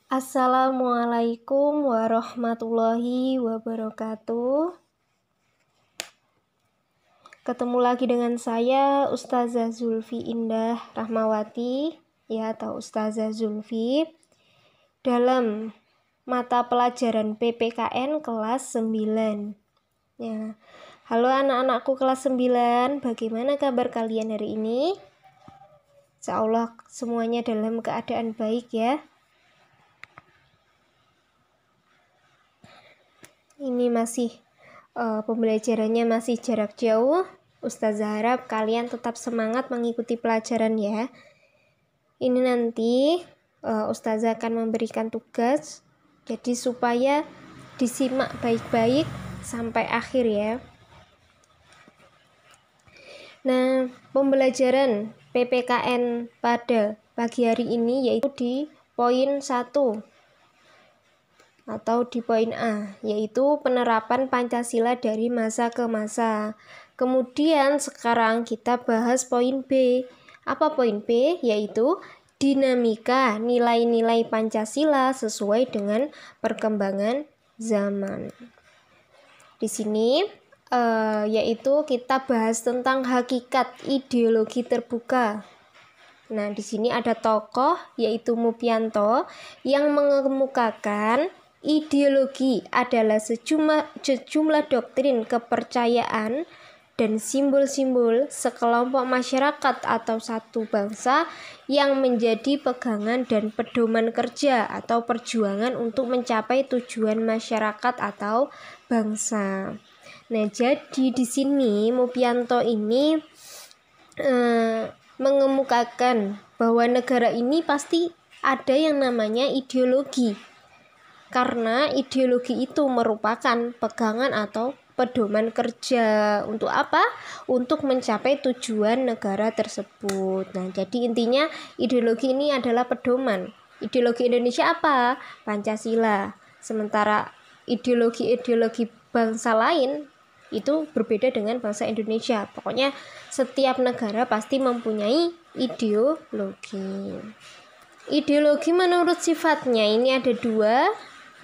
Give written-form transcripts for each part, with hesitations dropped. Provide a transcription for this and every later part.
Assalamualaikum warahmatullahi wabarakatuh. Ketemu lagi dengan saya Ustazah Zulfi Indah Rahmawati atau Ustazah Zulfi dalam mata pelajaran PPKN kelas 9. Halo anak-anakku kelas 9, bagaimana kabar kalian hari ini? Insyaallah semuanya dalam keadaan baik ya. Ini masih pembelajarannya masih jarak jauh. Ustazah harap kalian tetap semangat mengikuti pelajaran ya. Ini nanti Ustazah akan memberikan tugas, jadi supaya disimak baik-baik sampai akhir ya. Nah, pembelajaran PPKN pada pagi hari ini yaitu di poin 1 atau di poin A, yaitu penerapan Pancasila dari masa ke masa. Kemudian sekarang kita bahas poin B. Apa poin B? Yaitu dinamika nilai-nilai Pancasila sesuai dengan perkembangan zaman. Di sini yaitu kita bahas tentang hakikat ideologi terbuka. Nah, di sini ada tokoh yaitu Mupianto yang mengemukakan ideologi adalah sejumlah doktrin kepercayaan dan simbol-simbol sekelompok masyarakat atau satu bangsa yang menjadi pegangan dan pedoman kerja atau perjuangan untuk mencapai tujuan masyarakat atau bangsa. Nah, jadi di sini Mupianto ini mengemukakan bahwa negara ini pasti ada yang namanya ideologi. Karena ideologi itu merupakan pegangan atau pedoman kerja untuk apa? Untuk mencapai tujuan negara tersebut. Nah, jadi intinya ideologi ini adalah pedoman. Ideologi Indonesia apa? Pancasila. Sementara ideologi bangsa lain itu berbeda dengan bangsa Indonesia. Pokoknya setiap negara pasti mempunyai ideologi. Ideologi menurut sifatnya ini ada dua.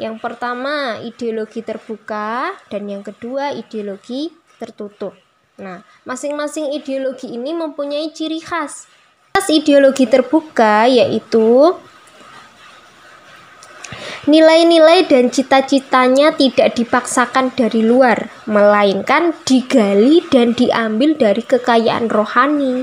Yang pertama ideologi terbuka dan yang kedua ideologi tertutup. Nah, masing-masing ideologi ini mempunyai ciri khas. Ideologi terbuka yaitu nilai-nilai dan cita-citanya tidak dipaksakan dari luar, melainkan digali dan diambil dari kekayaan rohani,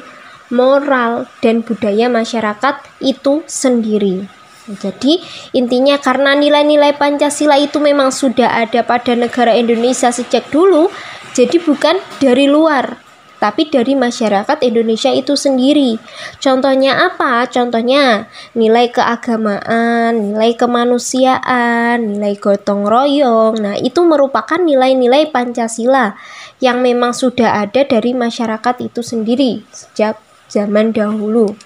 moral, dan budaya masyarakat itu sendiri. Jadi intinya karena nilai-nilai Pancasila itu memang sudah ada pada negara Indonesia sejak dulu, jadi bukan dari luar, tapi dari masyarakat Indonesia itu sendiri. Contohnya apa? Contohnya nilai keagamaan, nilai kemanusiaan, nilai gotong royong. Nah, itu merupakan nilai-nilai Pancasila yang memang sudah ada dari masyarakat itu sendiri sejak zaman dahulu.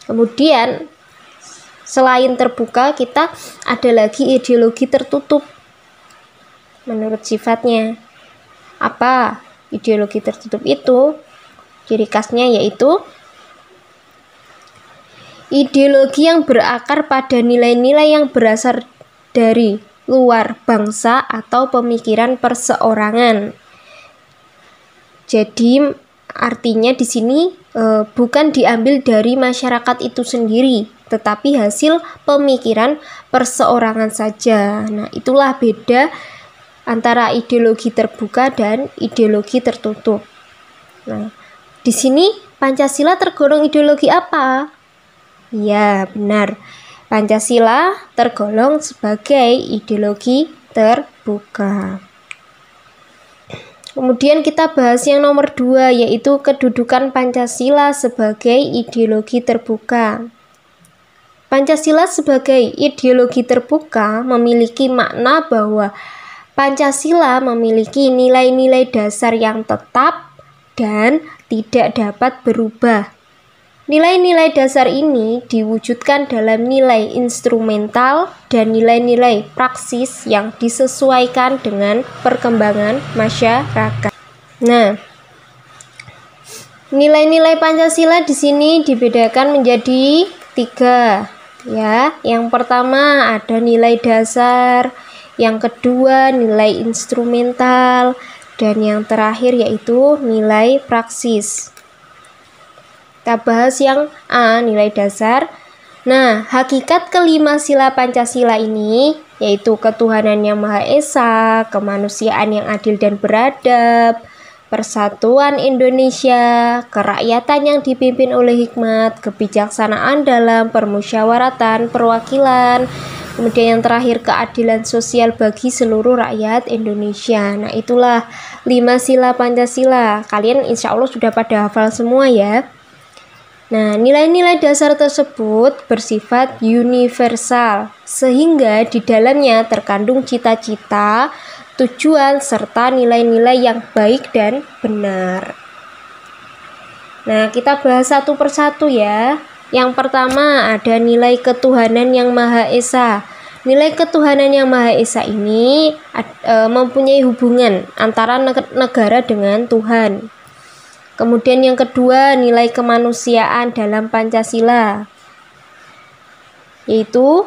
Kemudian selain terbuka, kita ada lagi ideologi tertutup. Menurut sifatnya, apa ideologi tertutup itu? Ciri khasnya yaitu ideologi yang berakar pada nilai-nilai yang berasal dari luar bangsa atau pemikiran perseorangan. Jadi artinya di sini bukan diambil dari masyarakat itu sendiri, tetapi hasil pemikiran perseorangan saja. Nah, itulah beda antara ideologi terbuka dan ideologi tertutup. Nah, di sini Pancasila tergolong ideologi apa? Ya, benar. Pancasila tergolong sebagai ideologi terbuka. Kemudian kita bahas yang nomor 2, yaitu kedudukan Pancasila sebagai ideologi terbuka. Pancasila sebagai ideologi terbuka memiliki makna bahwa Pancasila memiliki nilai-nilai dasar yang tetap dan tidak dapat berubah. Nilai-nilai dasar ini diwujudkan dalam nilai instrumental dan nilai-nilai praksis yang disesuaikan dengan perkembangan masyarakat. Nah, nilai-nilai Pancasila di sini dibedakan menjadi tiga ya. Yang pertama ada nilai dasar, yang kedua nilai instrumental, dan yang terakhir yaitu nilai praksis. Kita bahas yang A, nilai dasar. Nah, hakikat kelima sila Pancasila ini yaitu ketuhanan yang Maha Esa, kemanusiaan yang adil dan beradab, persatuan Indonesia, kerakyatan yang dipimpin oleh hikmat, kebijaksanaan dalam permusyawaratan, perwakilan, kemudian yang terakhir keadilan sosial bagi seluruh rakyat Indonesia. Nah, itulah 5 sila Pancasila. Kalian insya Allah sudah pada hafal semua ya. Nah, nilai-nilai dasar tersebut bersifat universal, sehingga di dalamnya terkandung cita-cita, tujuan, serta nilai-nilai yang baik dan benar. Nah, kita bahas satu persatu ya. Yang pertama ada nilai ketuhanan yang Maha Esa. Nilai ketuhanan yang Maha Esa ini mempunyai hubungan antara negara dengan Tuhan. Kemudian yang kedua, nilai kemanusiaan dalam Pancasila, yaitu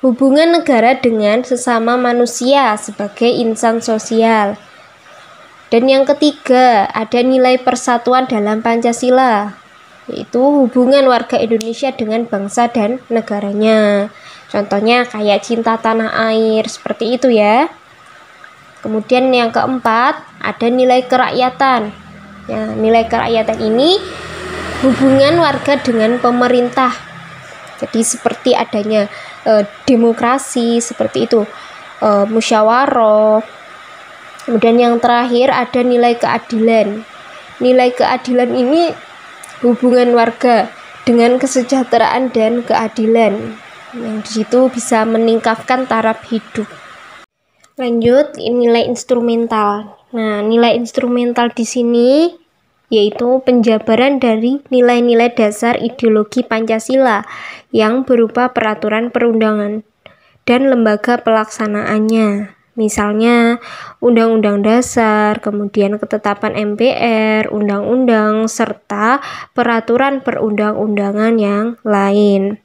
hubungan negara dengan sesama manusia sebagai insan sosial. Dan yang ketiga, ada nilai persatuan dalam Pancasila, yaitu hubungan warga Indonesia dengan bangsa dan negaranya. Contohnya kayak cinta tanah air, seperti itu ya. Kemudian yang keempat, ada nilai kerakyatan. Ya, nilai kerakyatan ini hubungan warga dengan pemerintah. Jadi seperti adanya demokrasi, seperti itu, musyawarah. Kemudian yang terakhir ada nilai keadilan. Nilai keadilan ini hubungan warga dengan kesejahteraan dan keadilan, yang disitu bisa meningkatkan taraf hidup. Lanjut, nilai instrumental. Nah, nilai instrumental di sini yaitu penjabaran dari nilai-nilai dasar ideologi Pancasila yang berupa peraturan perundangan dan lembaga pelaksanaannya. Misalnya Undang-Undang Dasar, kemudian ketetapan MPR, undang-undang, serta peraturan perundang-undangan yang lain.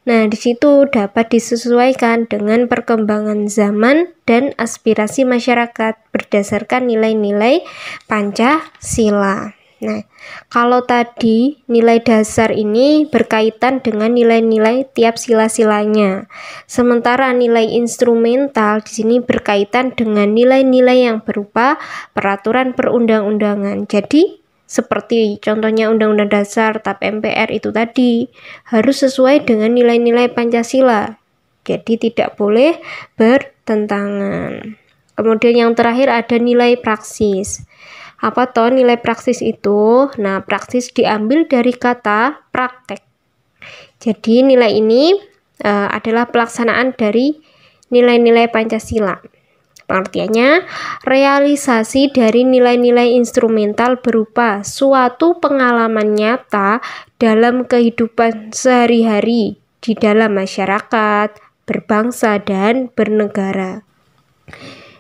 Nah, di situ dapat disesuaikan dengan perkembangan zaman dan aspirasi masyarakat berdasarkan nilai-nilai Pancasila. Nah, kalau tadi nilai dasar ini berkaitan dengan nilai-nilai tiap sila-silanya. Sementara nilai instrumental di sini berkaitan dengan nilai-nilai yang berupa peraturan perundang-undangan. Jadi seperti contohnya Undang-Undang Dasar, TAP MPR itu tadi harus sesuai dengan nilai-nilai Pancasila. Jadi tidak boleh bertentangan. Kemudian yang terakhir ada nilai praksis. Apa toh nilai praksis itu? Nah, praksis diambil dari kata praktek. Jadi nilai ini adalah pelaksanaan dari nilai-nilai Pancasila. Pengertiannya, realisasi dari nilai-nilai instrumental berupa suatu pengalaman nyata dalam kehidupan sehari-hari di dalam masyarakat, berbangsa, dan bernegara.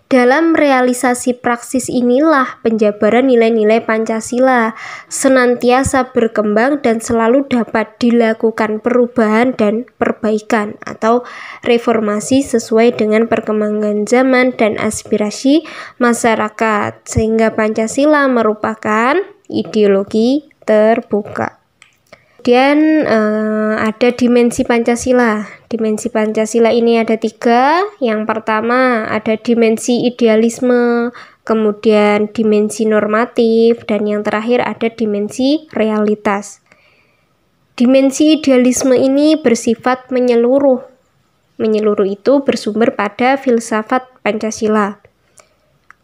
Dalam realisasi praksis inilah penjabaran nilai-nilai Pancasila senantiasa berkembang dan selalu dapat dilakukan perubahan dan perbaikan atau reformasi sesuai dengan perkembangan zaman dan aspirasi masyarakat, sehingga Pancasila merupakan ideologi terbuka. Kemudian ada dimensi Pancasila. Dimensi Pancasila ini ada 3. Yang pertama ada dimensi idealisme, kemudian dimensi normatif, dan yang terakhir ada dimensi realitas. Dimensi idealisme ini bersifat menyeluruh. Menyeluruh itu bersumber pada filsafat Pancasila.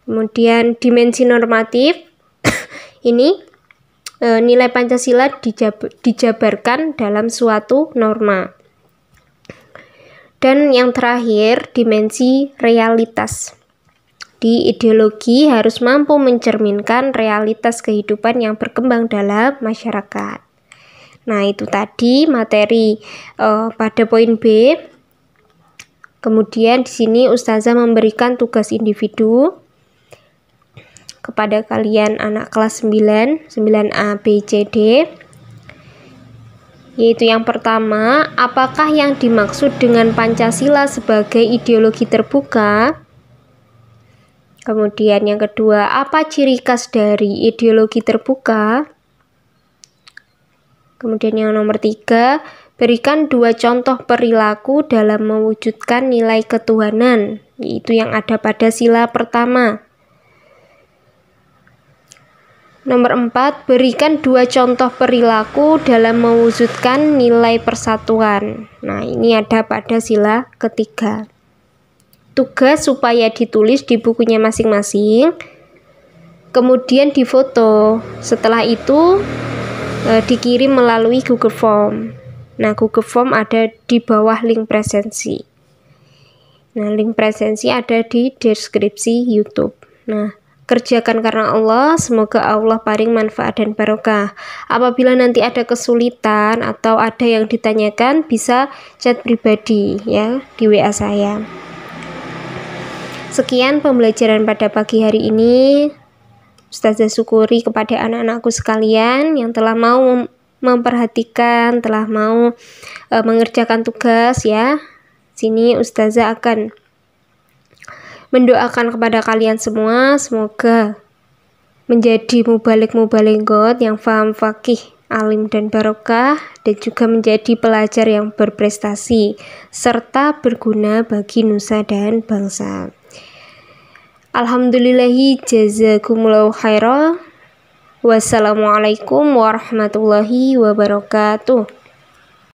Kemudian dimensi normatif ini nilai Pancasila dijabarkan dalam suatu norma. Dan yang terakhir, dimensi realitas. Di ideologi harus mampu mencerminkan realitas kehidupan yang berkembang dalam masyarakat. Nah, itu tadi materi pada poin B. Kemudian di sini Ustazah memberikan tugas individu kepada kalian anak kelas 9, 9A, B, C, D. yaitu yang pertama, apakah yang dimaksud dengan Pancasila sebagai ideologi terbuka? Kemudian yang kedua, apa ciri khas dari ideologi terbuka? Kemudian yang nomor 3, berikan 2 contoh perilaku dalam mewujudkan nilai ketuhanan, yaitu yang ada pada sila pertama. Nomor 4, berikan 2 contoh perilaku dalam mewujudkan nilai persatuan. Nah, ini ada pada sila ketiga. Tugas supaya ditulis di bukunya masing-masing, kemudian difoto. Setelah itu dikirim melalui Google Form. Nah, Google Form ada di bawah link presensi. Nah, link presensi ada di deskripsi YouTube. Nah, kerjakan karena Allah, semoga Allah paring manfaat dan barokah. Apabila nanti ada kesulitan atau ada yang ditanyakan, bisa chat pribadi ya di WA saya. Sekian pembelajaran pada pagi hari ini. Ustazah syukuri kepada anak-anakku sekalian yang telah mau memperhatikan, telah mau mengerjakan tugas ya. Sini Ustazah akan mendoakan kepada kalian semua, semoga menjadi mubalik-mubaligot yang faham, faqih, alim dan barokah, dan juga menjadi pelajar yang berprestasi serta berguna bagi nusa dan bangsa. Alhamdulillahi jazakumullahu khairan. Wassalamualaikum warahmatullahi wabarakatuh.